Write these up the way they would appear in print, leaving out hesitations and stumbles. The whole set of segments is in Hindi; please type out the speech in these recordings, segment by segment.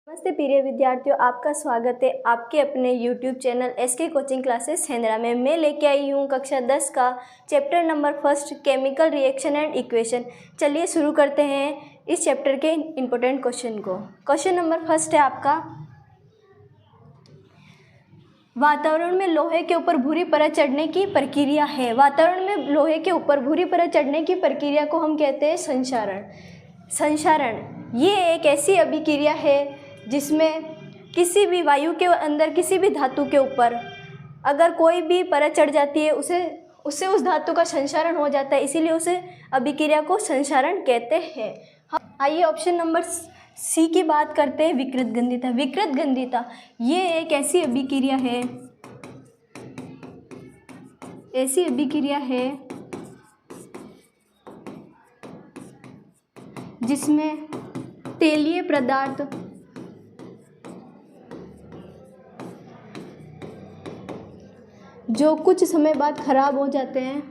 नमस्ते प्रिय विद्यार्थियों, आपका स्वागत है आपके अपने YouTube channel SK coaching classes Shendra में। मैं लेके आई हूँ कक्षा 10 का chapter number 1 chemical reaction and equation. चलिए शुरू करते हैं इस चैप्टर के इम्पोर्टेंट क्वेश्चन को। क्वेश्चन नंबर 1 है आपका, वातावरण में लोहे के ऊपर भूरी परत चढ़ने की प्रक्रिया है। वातावरण में लोहे के ऊपर भूरी परत चढ़ने की प्रक्रिया को हम कहते हैं संक्षारण। संक्षारण ये एक ऐसी अभिक्रिया है जिसमें किसी भी वायु के अंदर किसी भी धातु के ऊपर अगर कोई भी परत चढ़ जाती है उससे उस धातु का संक्षारण हो जाता है, इसीलिए उसे अभिक्रिया को संक्षारण कहते हैं। आइए ऑप्शन नंबर सी की बात करते हैं, विकृत गंधिता। विकृत गंधिता ये एक ऐसी अभिक्रिया है जिसमें तेलीय पदार्थ जो कुछ समय बाद खराब हो जाते हैं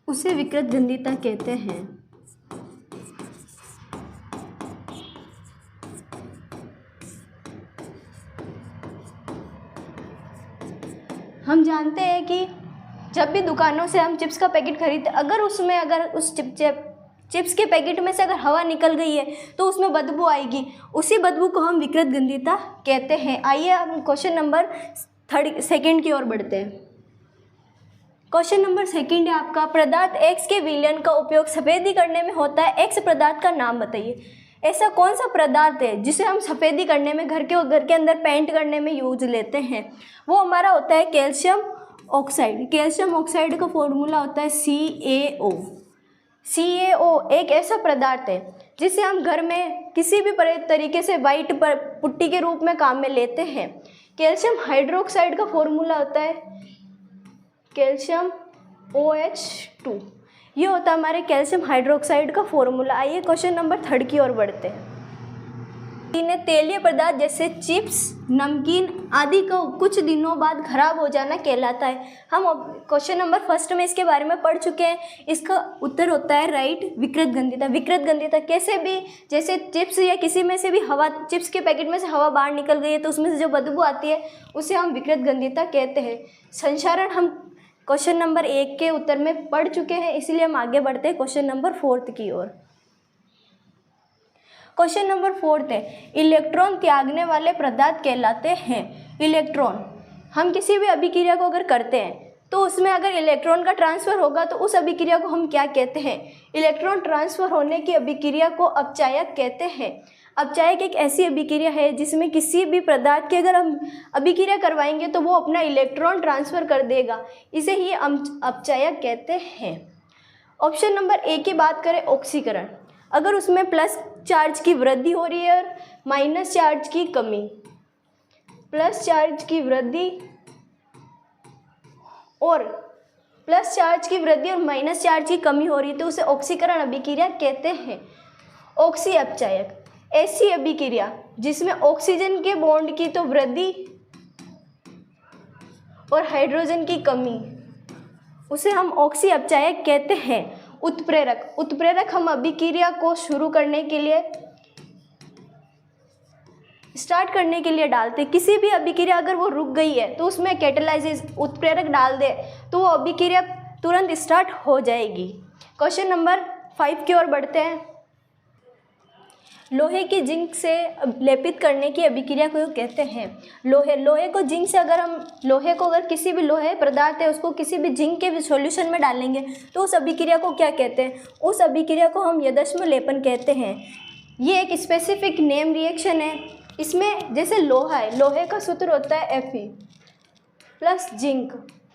उसे विकृत गंधिता कहते हैं। हम जानते हैं कि जब भी दुकानों से हम चिप्स का पैकेट खरीदते, अगर उस चिप्स के पैकेट में से अगर हवा निकल गई है तो उसमें बदबू आएगी, उसी बदबू को हम विकृत गंधिता कहते हैं। आइए हम क्वेश्चन नंबर सेकंड की ओर बढ़ते हैं। क्वेश्चन नंबर सेकंड है आपका, पदार्थ X के विलयन का उपयोग सफेदी करने में होता है। X पदार्थ का नाम बताइए। ऐसा कौन सा पदार्थ है जिसे हम सफेदी करने में घर के अंदर पेंट करने में यूज लेते हैं? वो हमारा होता है कैल्शियम ऑक्साइड। कैल्शियम ऑक्साइड का फॉर्मूला होता है CaO। CaO एक ऐसा पदार्थ है जिसे हम घर में किसी भी तरीके से वाइट पर पुट्टी के रूप में काम में लेते हैं। कैल्शियम हाइड्रोक्साइड का फॉर्मूला होता है कैल्शियम OH2। ये होता है हमारे कैल्शियम हाइड्रोक्साइड का फॉर्मूला। आइए क्वेश्चन नंबर 3 की ओर बढ़ते हैं। इन्हें तेलीय पदार्थ जैसे चिप्स, नमकीन आदि का कुछ दिनों बाद खराब हो जाना कहलाता है। हम क्वेश्चन नंबर 1 में इसके बारे में पढ़ चुके हैं। इसका उत्तर होता है राइट, विकृत गंधिता। विकृत गंधिता कैसे भी, जैसे चिप्स या किसी में से भी हवा, चिप्स के पैकेट में से हवा बाहर निकल गई है तो उसमें से जो बदबू आती है उसे हम विकृत गंधिता कहते हैं। संक्षारण हम क्वेश्चन नंबर 1 के उत्तर में पढ़ चुके हैं, इसलिए हम आगे बढ़ते हैं क्वेश्चन नंबर 4 की ओर। क्वेश्चन नंबर 4 है, इलेक्ट्रॉन त्यागने वाले पदार्थ कहलाते हैं। इलेक्ट्रॉन, हम किसी भी अभिक्रिया को अगर करते हैं तो उसमें अगर इलेक्ट्रॉन का ट्रांसफ़र होगा तो उस अभिक्रिया को हम क्या कहते हैं? इलेक्ट्रॉन ट्रांसफ़र होने की अभिक्रिया को अपचायक कहते हैं। अपचायक एक ऐसी अभिक्रिया है जिसमें किसी भी पदार्थ की अगर हम अभिक्रिया करवाएंगे तो वो अपना इलेक्ट्रॉन ट्रांसफ़र कर देगा, इसे ही अपचायक कहते हैं। ऑप्शन नंबर ए की बात करें, ऑक्सीकरण। अगर उसमें प्लस चार्ज की वृद्धि हो रही है और माइनस चार्ज की कमी, प्लस चार्ज की वृद्धि और माइनस चार्ज की कमी हो रही है तो उसे ऑक्सीकरण अभिक्रिया कहते हैं। ऑक्सी अपचायक ऐसी अभिक्रिया जिसमें ऑक्सीजन के बॉन्ड की तो वृद्धि और हाइड्रोजन की कमी, उसे हम ऑक्सी अपचायक कहते हैं। उत्प्रेरक हम अभिक्रिया को स्टार्ट करने के लिए डालते। किसी भी अभिक्रिया अगर वो रुक गई है तो उसमें कैटालाइसिस उत्प्रेरक डाल दे तो वो अभिक्रिया तुरंत स्टार्ट हो जाएगी। क्वेश्चन नंबर 5 की ओर बढ़ते हैं। लोहे की जिंक से लेपित करने की अभिक्रिया को कहते हैं। लोहे को जिंक से अगर किसी भी लोहे पदार्थ है उसको किसी भी जिंक के सॉल्यूशन में डालेंगे तो उस अभिक्रिया को क्या कहते हैं? उस अभिक्रिया को हम यदश्म लेपन कहते हैं। ये एक स्पेसिफिक नेम रिएक्शन है। इसमें जैसे लोहा है, लोहे का सूत्र होता है Fe प्लस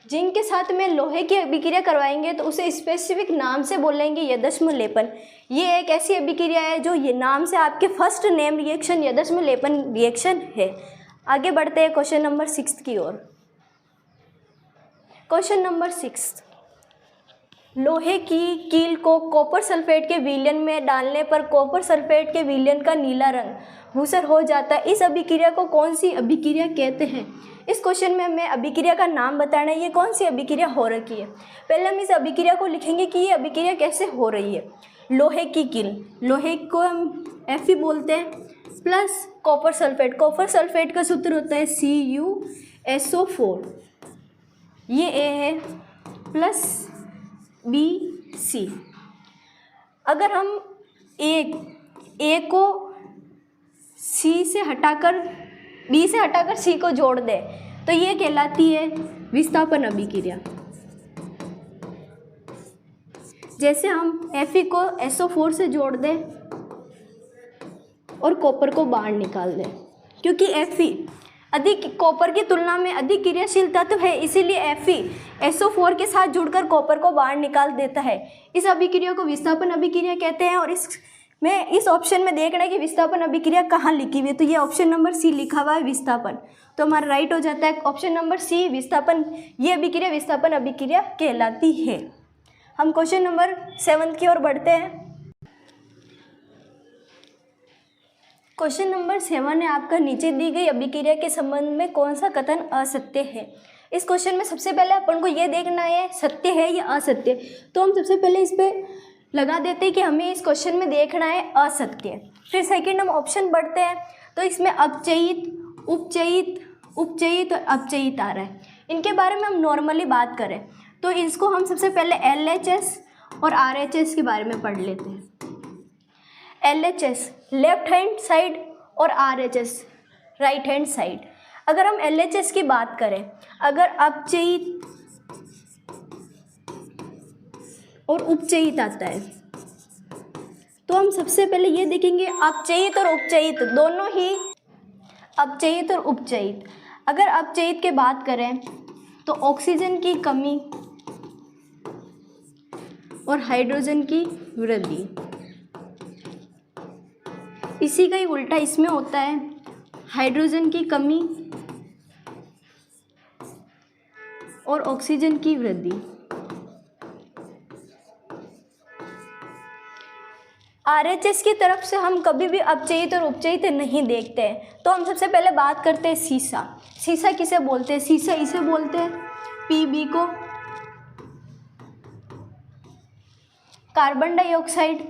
जिंक के साथ में लोहे की अभिक्रिया करवाएंगे तो उसे स्पेसिफिक नाम से बोलेंगे यदश्म लेपन। ये एक ऐसी अभिक्रिया है जो ये नाम से आपके फर्स्ट नेम रिएक्शन यदश्म लेपन रिएक्शन है। आगे बढ़ते हैं क्वेश्चन नंबर 6 की ओर। क्वेश्चन नंबर 6, लोहे की कील को कॉपर सल्फेट के विलयन में डालने पर कॉपर सल्फेट के विलयन का नीला रंग धूसर हो जाता है। इस अभिक्रिया को कौन सी अभिक्रिया कहते हैं? इस क्वेश्चन में हमें अभिक्रिया का नाम बताना है, ये कौन सी अभिक्रिया हो रखी है। पहले हम इस अभिक्रिया को लिखेंगे कि ये अभिक्रिया कैसे हो रही है। लोहे की कील, लोहे को हम Fe बोलते हैं, plus copper sulphate, copper sulphate का सूत्र होता है CuSO4, ये A है, प्लस BC। अगर हम A को C से हटाकर B से हटाकर C को जोड़ दें तो ये कहलाती है विस्थापन अभिक्रिया। जैसे हम Fe को SO4 से जोड़ दें और कॉपर को बाहर निकाल दें, क्योंकि Fe अधिक कॉपर की तुलना में अधिक क्रियाशील तत्व है, इसीलिए Fe SO4 के साथ जुड़कर कॉपर को बाहर निकाल देता है। इस अभिक्रिया को विस्थापन अभिक्रिया कहते हैं। और इस ऑप्शन में देखना है कि विस्थापन अभिक्रिया कहाँ लिखी हुई है, तो ये ऑप्शन नंबर C लिखा हुआ है विस्थापन, तो हमारा राइट हो जाता है ऑप्शन नंबर C विस्थापन। ये अभिक्रिया विस्थापन अभिक्रिया कहलाती है। हम क्वेश्चन नंबर 7 की ओर बढ़ते हैं। क्वेश्चन नंबर 7 है आपका, नीचे दी गई अभिक्रिया के संबंध में कौन सा कथन असत्य है। इस क्वेश्चन में सबसे पहले अपन को ये देखना है सत्य है या असत्य, तो हम सबसे पहले इस पर लगा देते हैं कि हमें इस क्वेश्चन में देखना है असत्य। फिर सेकंड हम ऑप्शन बढ़ते हैं, तो इसमें अपचयित, उपचयित, उपचयित और अपचयित आ रहा है। इनके बारे में हम नॉर्मली बात करें तो इसको हम सबसे पहले LHS और RHS के बारे में पढ़ लेते हैं। LHS लेफ्ट हैंड साइड और RHS राइट हैंड साइड। अगर हम LHS की बात करें, अगर अपचयित और उपचयित आता है तो हम सबसे पहले ये देखेंगे अपचयित और उपचयित दोनों ही, अपचयित और उपचयित। अगर अपचयित की बात करें तो ऑक्सीजन की कमी और हाइड्रोजन की वृद्धि, इसी का ही उल्टा इसमें होता है, हाइड्रोजन की कमी और ऑक्सीजन की वृद्धि। RHS की तरफ से हम कभी भी अपचयित और उपचयित नहीं देखते हैं, तो हम सबसे पहले बात करते हैं सीसा। सीसा किसे बोलते हैं? सीसा इसे बोलते हैं Pb को। कार्बन डाइऑक्साइड,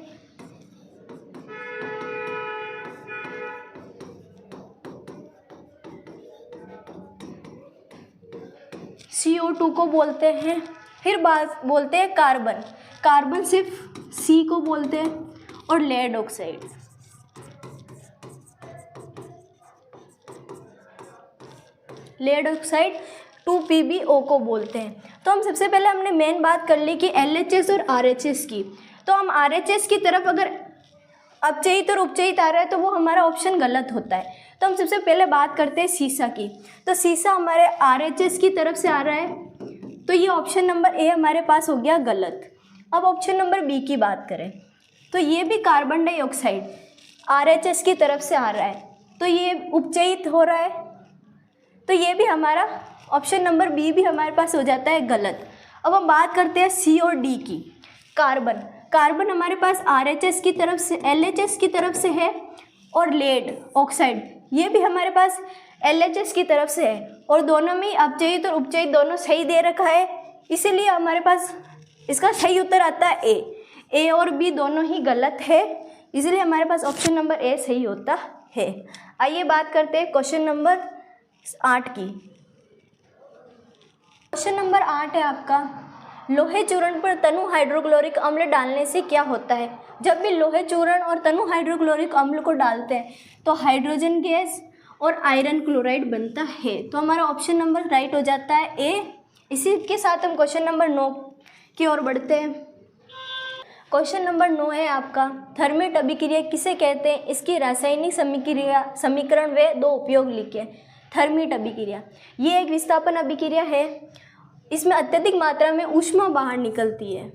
CO2 को बोलते हैं। फिर बात बोलते हैं कार्बन, कार्बन सिर्फ C को बोलते हैं, और lead oxide, lead oxide 2PbO को बोलते हैं। तो हम सबसे पहले हमने मेन बात कर ली कि LHS और RHS की, तो हम RHS की तरफ अगर अपचयित और उपचयित आ रहा है तो वो हमारा ऑप्शन गलत होता है। तो हम सबसे पहले बात करते हैं सीसा की, तो सीसा हमारे RHS की तरफ से आ रहा है, तो ये ऑप्शन नंबर A हमारे पास हो गया गलत। अब ऑप्शन नंबर B की बात करें तो ये भी कार्बन डाइऑक्साइड RHS की तरफ से आ रहा है, तो ये उपचयित हो रहा है, तो ये भी हमारा ऑप्शन नंबर B भी हमारे पास हो जाता है गलत। अब हम बात करते हैं C और D की। कार्बन, कार्बन हमारे पास RHS की तरफ से, LHS की तरफ से है, और लेड ऑक्साइड ये भी हमारे पास LHS की तरफ से है, और दोनों में अपचयित और उपचयित दोनों सही दे रखा है, इसीलिए हमारे पास इसका सही उत्तर आता है A और B दोनों ही गलत है, इसलिए हमारे पास ऑप्शन नंबर A सही होता है। आइए बात करते हैं क्वेश्चन नंबर 8 की। क्वेश्चन नंबर 8 है आपका, लोहे चूर्ण पर तनु हाइड्रोक्लोरिक अम्ल डालने से क्या होता है। जब भी लोहे चूर्ण और तनु हाइड्रोक्लोरिक अम्ल को डालते हैं तो हाइड्रोजन गैस और आयरन क्लोराइड बनता है, तो हमारा ऑप्शन नंबर राइट हो जाता है A। इसी के साथ हम क्वेश्चन नंबर 9 की ओर बढ़ते हैं। क्वेश्चन नंबर 9 है आपका, थर्मिट अभिक्रिया किसे कहते हैं, इसकी रासायनिक समीकरण व 2 उपयोग लिखिए। थर्मिट अभिक्रिया ये एक विस्थापन अभिक्रिया है, इसमें अत्यधिक मात्रा में ऊष्मा बाहर निकलती है,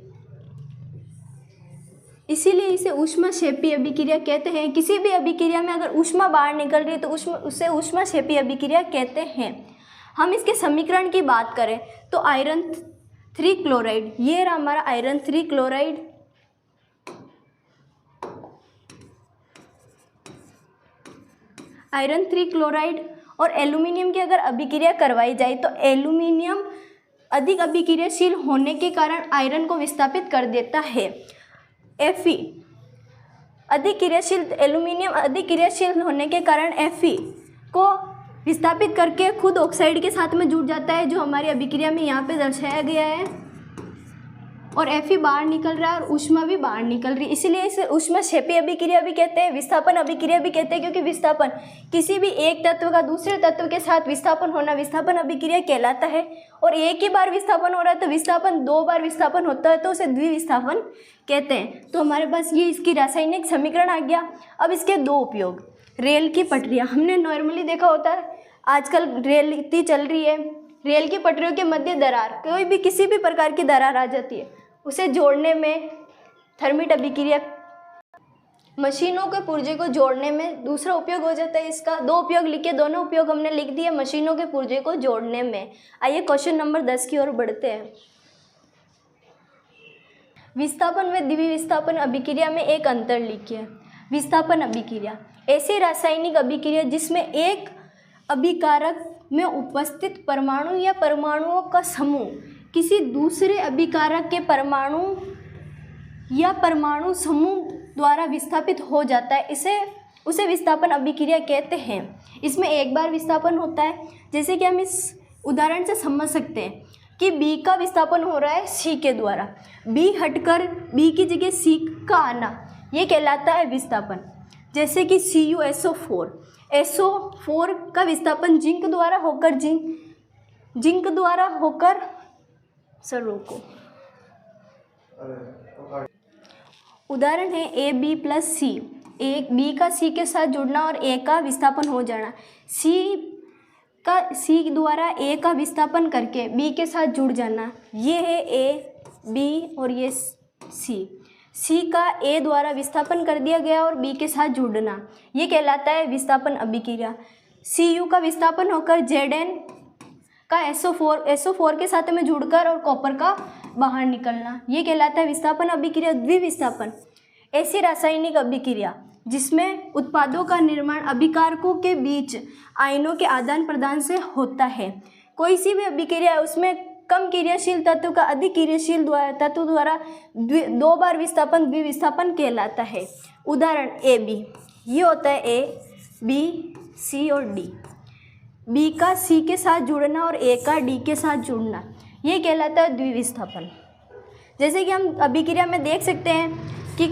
इसीलिए इसे ऊष्माक्षेपी अभिक्रिया कहते हैं। किसी भी अभिक्रिया में अगर ऊष्मा बाहर निकल रही है तो उसे ऊष्माक्षेपी अभिक्रिया कहते हैं। हम इसके समीकरण की बात करें तो आयरन 3 क्लोराइड, ये रहा हमारा आयरन 3 क्लोराइड। आयरन 3 क्लोराइड और एल्यूमिनियम की अगर अभिक्रिया करवाई जाए तो एल्यूमिनियम अधिक अभिक्रियाशील होने के कारण आयरन को विस्थापित कर देता है। Fe अधिक क्रियाशील, एल्यूमिनियम अधिक क्रियाशील होने के कारण Fe को विस्थापित करके खुद ऑक्साइड के साथ में जुड़ जाता है, जो हमारी अभिक्रिया में यहाँ पे दर्शाया गया है। और Fe बाहर निकल रहा है और ऊष्मा भी बाहर निकल रही है, इसीलिए इसे ऊष्माक्षेपी अभिक्रिया भी कहते हैं, विस्थापन अभिक्रिया भी कहते हैं, क्योंकि विस्थापन किसी भी एक तत्व का दूसरे तत्व के साथ विस्थापन होना विस्थापन अभिक्रिया कहलाता है। और एक ही बार विस्थापन हो रहा है तो विस्थापन, 2 बार विस्थापन होता है तो उसे द्विविस्थापन कहते हैं। तो हमारे पास ये इसकी रासायनिक समीकरण आ गया। अब इसके 2 उपयोग। रेल की पटरियाँ, हमने नॉर्मली देखा होता है, आजकल रेल इतनी चल रही है, रेल की पटरियों के मध्य दरार, कोई भी किसी भी प्रकार की दरार आ जाती है, उसे जोड़ने में थर्मिट अभिक्रिया, मशीनों के पुर्जे को जोड़ने में दूसरा उपयोग हो जाता है इसका। 2 उपयोग लिखे, दोनों उपयोग हमने लिख दिए मशीनों के पुर्जे को जोड़ने में। आइए क्वेश्चन नंबर 10 की ओर बढ़ते हैं। विस्थापन व द्विविस्थापन अभिक्रिया में एक अंतर लिखिए। विस्थापन अभिक्रिया ऐसी रासायनिक अभिक्रिया जिसमें एक अभिकारक में उपस्थित परमाणु या परमाणुओं का समूह किसी दूसरे अभिकारक के परमाणु या परमाणु समूह द्वारा विस्थापित हो जाता है, उसे विस्थापन अभिक्रिया कहते हैं। इसमें एक बार विस्थापन होता है, जैसे कि हम इस उदाहरण से समझ सकते हैं कि B का विस्थापन हो रहा है C के द्वारा, B हटकर B की जगह C का आना, ये कहलाता है विस्थापन। जैसे कि CuSO4, SO4 का विस्थापन जिंक द्वारा होकर सर रोको, उदाहरण है AB प्लस C, एक B का C के साथ जुड़ना और A का विस्थापन हो जाना। C द्वारा A का विस्थापन करके B के साथ जुड़ जाना, ये है A, B और ये C का A द्वारा विस्थापन कर दिया गया और B के साथ जुड़ना, ये कहलाता है विस्थापन अभिक्रिया। Cu का विस्थापन होकर Zn का SO4 के साथ में जुड़कर और कॉपर का बाहर निकलना, ये कहलाता है विस्थापन अभिक्रिया। द्विविस्थापन ऐसी रासायनिक अभिक्रिया जिसमें उत्पादों का निर्माण अभिकारकों के बीच आयनों के आदान प्रदान से होता है। कोई सी भी अभिक्रिया है उसमें कम क्रियाशील तत्व का अधिक क्रियाशील तत्व द्वारा 2 बार विस्थापन द्विविस्थापन कहलाता है। उदाहरण AB, ये होता है A, B, C और D। B का C के साथ जुड़ना और A का D के साथ जुड़ना, ये कहलाता है द्विविस्थापन। जैसे कि हम अभिक्रिया में देख सकते हैं कि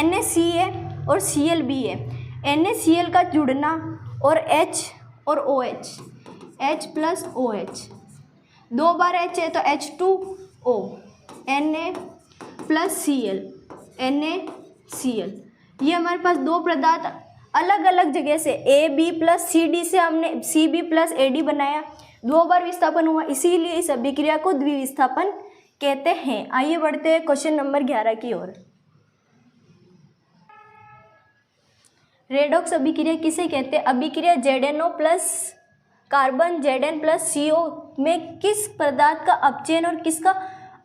NaCl और Cl है, NaCl का जुड़ना और H और OH, H प्लस OH, 2 बार H है तो H2O, Na plus Cl, NaCl। ये हमारे पास 2 पदार्थ अलग अलग जगह से AB प्लस CD से हमने CB प्लस AD बनाया, 2 बार विस्थापन हुआ, इसीलिए इस अभिक्रिया को द्विविस्थापन कहते हैं। आइए बढ़ते हैं क्वेश्चन नंबर 11 की ओर। रेडॉक्स अभिक्रिया किसे कहते हैं? अभिक्रिया ZnO plus carbon Zn plus CO में किस पदार्थ का अपचयन और किसका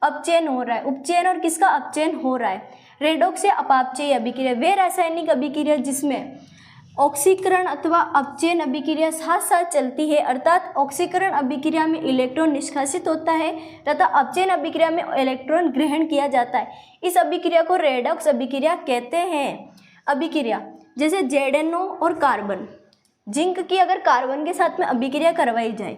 अपचयन हो रहा है, उपचयन और किसका अपचयन हो रहा है। रेडॉक्स या अपापचयी अभिक्रिया वे रासायनिक अभिक्रिया जिसमें ऑक्सीकरण अथवा अपचयन अभिक्रिया साथ साथ चलती है, अर्थात ऑक्सीकरण अभिक्रिया में इलेक्ट्रॉन निष्कासित होता है तथा अपचयन अभिक्रिया में इलेक्ट्रॉन ग्रहण किया जाता है। इस अभिक्रिया को रेडॉक्स अभिक्रिया कहते हैं। अभिक्रिया जैसे ZnO और कार्बन, जिंक की अगर कार्बन के साथ में अभिक्रिया करवाई जाए,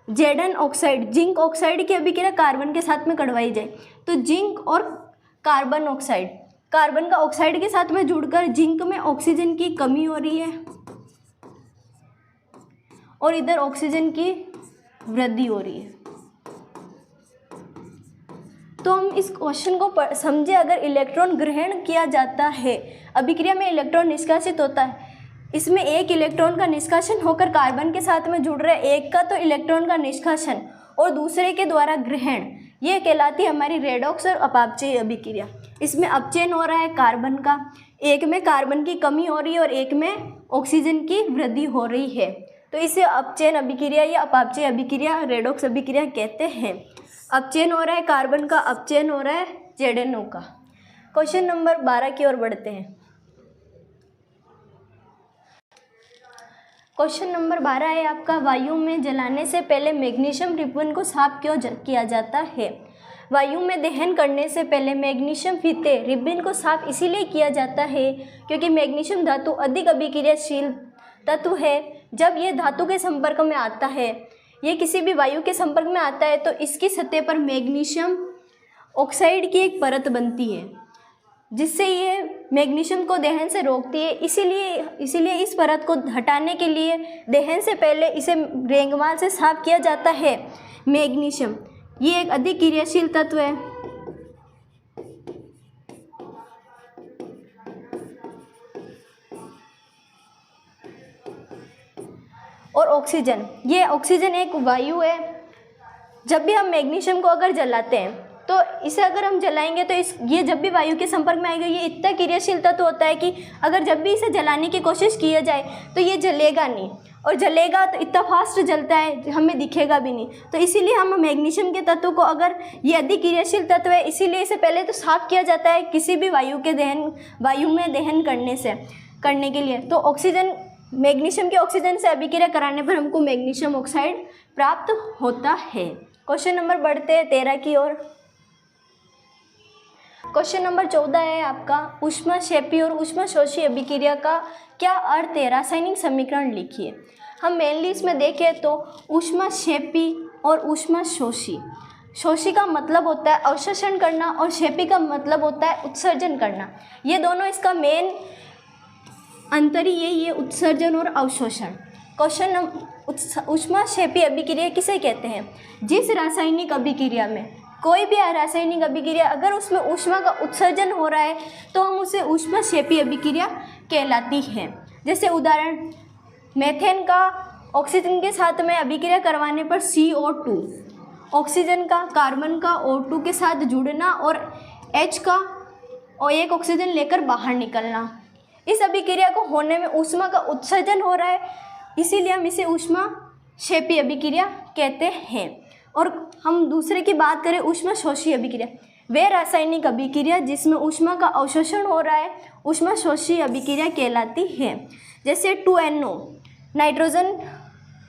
Zn ऑक्साइड जिंक ऑक्साइड की अभिक्रिया कार्बन के साथ में करवाई जाए तो जिंक और कार्बन ऑक्साइड, कार्बन का ऑक्साइड के साथ में जुड़कर जिंक में ऑक्सीजन की कमी हो रही है और इधर ऑक्सीजन की वृद्धि हो रही है। तो हम इस क्वेश्चन को समझे, अगर इलेक्ट्रॉन ग्रहण किया जाता है, अभिक्रिया में इलेक्ट्रॉन निष्कासित होता है, इसमें एक इलेक्ट्रॉन का निष्कासन होकर कार्बन के साथ में जुड़ रहा है, एक का तो इलेक्ट्रॉन का निष्कासन और दूसरे के द्वारा ग्रहण, ये कहलाती है हमारी रेडॉक्स और अपापचयी अभिक्रिया। इसमें अपचयन हो रहा है कार्बन का, एक में कार्बन की कमी हो रही है और एक में ऑक्सीजन की वृद्धि हो रही है, तो इसे अपचयन अभिक्रिया या अपापचयी अभिक्रिया रेडॉक्स अभिक्रिया कहते हैं। अपचयन हो रहा है कार्बन का, अपचयन हो रहा है ZnO का। क्वेश्चन नंबर 12 की ओर बढ़ते हैं। क्वेश्चन नंबर 12 है आपका, वायु में जलाने से पहले मैग्नीशियम रिबन को साफ क्यों किया जाता है? वायु में दहन करने से पहले मैग्नीशियम फीते रिबन को साफ इसीलिए किया जाता है क्योंकि मैग्नीशियम धातु अधिक अभिक्रियाशील तत्व है। जब ये धातु के संपर्क में आता है, ये किसी भी वायु के संपर्क में आता है, तो इसकी सतह पर मैग्नीशियम ऑक्साइड की एक परत बनती है जिससे ये मैग्नीशियम को दहन से रोकती है। इसीलिए इस परत को हटाने के लिए दहन से पहले इसे रेंगमाल से साफ किया जाता है। मैग्नीशियम ये एक अधिक क्रियाशील तत्व है। और ऑक्सीजन, ये ऑक्सीजन एक वायु है। जब भी हम मैग्नीशियम को अगर जलाते हैं तो इसे अगर हम जलाएंगे तो ये जब भी वायु के संपर्क में आएगा, ये इतना क्रियाशील तत्व होता है कि अगर जब भी इसे जलाने की कोशिश किया जाए तो ये जलेगा नहीं, और जलेगा तो इतना फास्ट जलता है हमें दिखेगा भी नहीं। तो इसीलिए हम मैग्नीशियम के तत्व को, अगर ये अधिक क्रियाशील तत्व है, इसीलिए इसे पहले तो साफ किया जाता है किसी भी वायु में दहन करने के लिए। तो ऑक्सीजन, मैग्नीशियम के ऑक्सीजन से अभिक्रिया कराने पर हमको मैग्नीशियम ऑक्साइड प्राप्त होता है। क्वेश्चन नंबर बढ़ते हैं 13 की ओर। क्वेश्चन नंबर 14 है आपका, ऊष्माक्षेपी और ऊष्माशोषी अभिक्रिया का क्या अर्थ है? रासायनिक समीकरण लिखिए। हम मेनली इसमें देखें तो ऊष्माक्षेपी और ऊष्माशोषी, शोषी का मतलब होता है अवशोषण करना और क्षेपी का मतलब होता है उत्सर्जन करना। ये दोनों इसका मेन अंतर ही यही है, उत्सर्जन और अवशोषण। क्वेश्चन नंबर, ऊष्माक्षेपी अभिक्रिया किसे कहते हैं? जिस रासायनिक अभिक्रिया में, कोई भी रासायनिक अभिक्रिया अगर उसमें ऊष्मा का उत्सर्जन हो रहा है तो हम उसे ऊष्माक्षेपी अभिक्रिया कहलाती है। जैसे उदाहरण, मेथेन का ऑक्सीजन के साथ में अभिक्रिया करवाने पर CO2, ऑक्सीजन का कार्बन का O2 के साथ जुड़ना और H का और एक ऑक्सीजन लेकर बाहर निकलना, इस अभिक्रिया को होने में ऊष्मा का उत्सर्जन हो रहा है, इसीलिए हम इसे ऊष्माक्षेपी अभिक्रिया कहते हैं। और हम दूसरे की बात करें, ऊष्माशोषी अभिक्रिया, वे रासायनिक अभिक्रिया जिसमें ऊष्मा का अवशोषण हो रहा है, ऊष्माशोषी अभिक्रिया कहलाती है। जैसे 2NO, नाइट्रोजन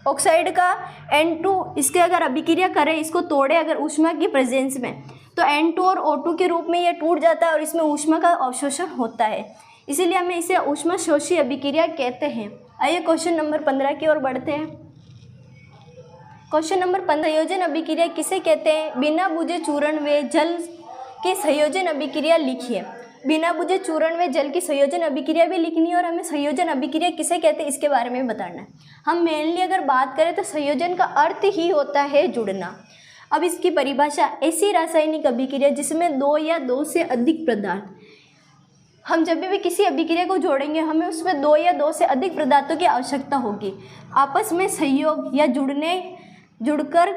ऑक्साइड का N2, इसके अगर अभिक्रिया करें, इसको तोड़े अगर ऊष्मा की प्रेजेंस में, तो N2 और O2 के रूप में ये टूट जाता है और इसमें ऊष्मा का अवशोषण होता है, इसीलिए हमें इसे ऊष्माशोषी अभिक्रिया कहते हैं। आइए क्वेश्चन नंबर 15 की ओर बढ़ते हैं। क्वेश्चन नंबर 15, संयोजन अभिक्रिया किसे कहते हैं? बिना बुझे चूर्ण व जल की संयोजन अभिक्रिया लिखिए। बिना बुझे चूर्ण व जल की संयोजन अभिक्रिया भी लिखनी है और हमें संयोजन अभिक्रिया किसे कहते हैं इसके बारे में बताना है। हम मेनली अगर बात करें तो संयोजन का अर्थ ही होता है जुड़ना। अब इसकी परिभाषा, ऐसी रासायनिक अभिक्रिया जिसमें 2 या 2 से अधिक पदार्थ, हम जब भी किसी अभिक्रिया को जोड़ेंगे हमें उसमें 2 या 2 से अधिक पदार्थों की आवश्यकता होगी, आपस में सहयोग या जुड़कर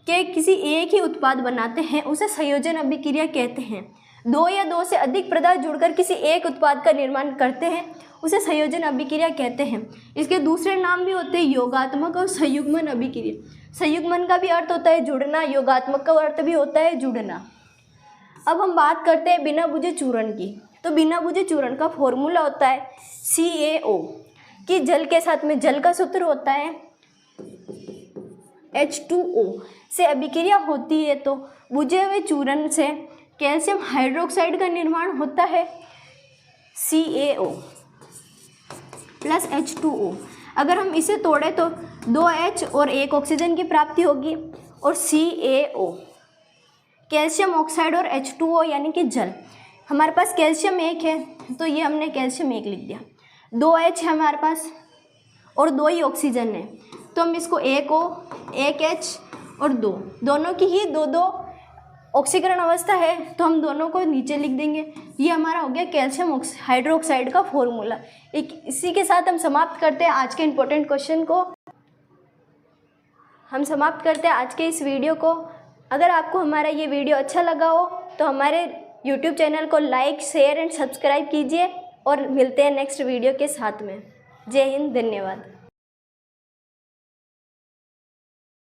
के किसी एक ही उत्पाद बनाते हैं, उसे संयोजन अभिक्रिया कहते हैं। 2 या 2 से अधिक पदार्थ जुड़कर किसी एक उत्पाद का निर्माण करते हैं, उसे संयोजन अभिक्रिया कहते हैं। इसके दूसरे नाम भी होते हैं योगात्मक और संयुग्मन अभिक्रिया। संयुग्मन का भी अर्थ होता है जुड़ना, योगात्मक का अर्थ भी होता है जुड़ना। अब हम बात करते हैं बिना बुझे चूर्ण की। तो बिना बुझे चूर्ण का फॉर्मूला होता है CaO, कि जल के साथ में जल का सूत्र होता है H2O से अभिक्रिया होती है तो बुझे हुए चूर्ण से कैल्शियम हाइड्रोक्साइड का निर्माण होता है CaO प्लस H2O। अगर हम इसे तोड़े तो 2H और 1 ऑक्सीजन की प्राप्ति होगी और CaO, कैल्शियम ऑक्साइड और H2O यानी कि जल। हमारे पास कैल्शियम 1 है तो ये हमने कैल्शियम 1 लिख दिया, 2H है हमारे पास और 2 ही ऑक्सीजन है, तो हम इसको 1O 1H और 2, दोनों की ही 2 ऑक्सीकरण अवस्था है तो हम दोनों को नीचे लिख देंगे। ये हमारा हो गया कैल्शियम हाइड्रोक्साइड का फॉर्मूला। इसी के साथ हम समाप्त करते हैं आज के इम्पोर्टेंट क्वेश्चन को, हम समाप्त करते हैं आज के इस वीडियो को। अगर आपको हमारा ये वीडियो अच्छा लगा हो तो हमारे YouTube चैनल को लाइक, शेयर एंड सब्सक्राइब कीजिए और मिलते हैं नेक्स्ट वीडियो के साथ में। जय हिंद, धन्यवाद।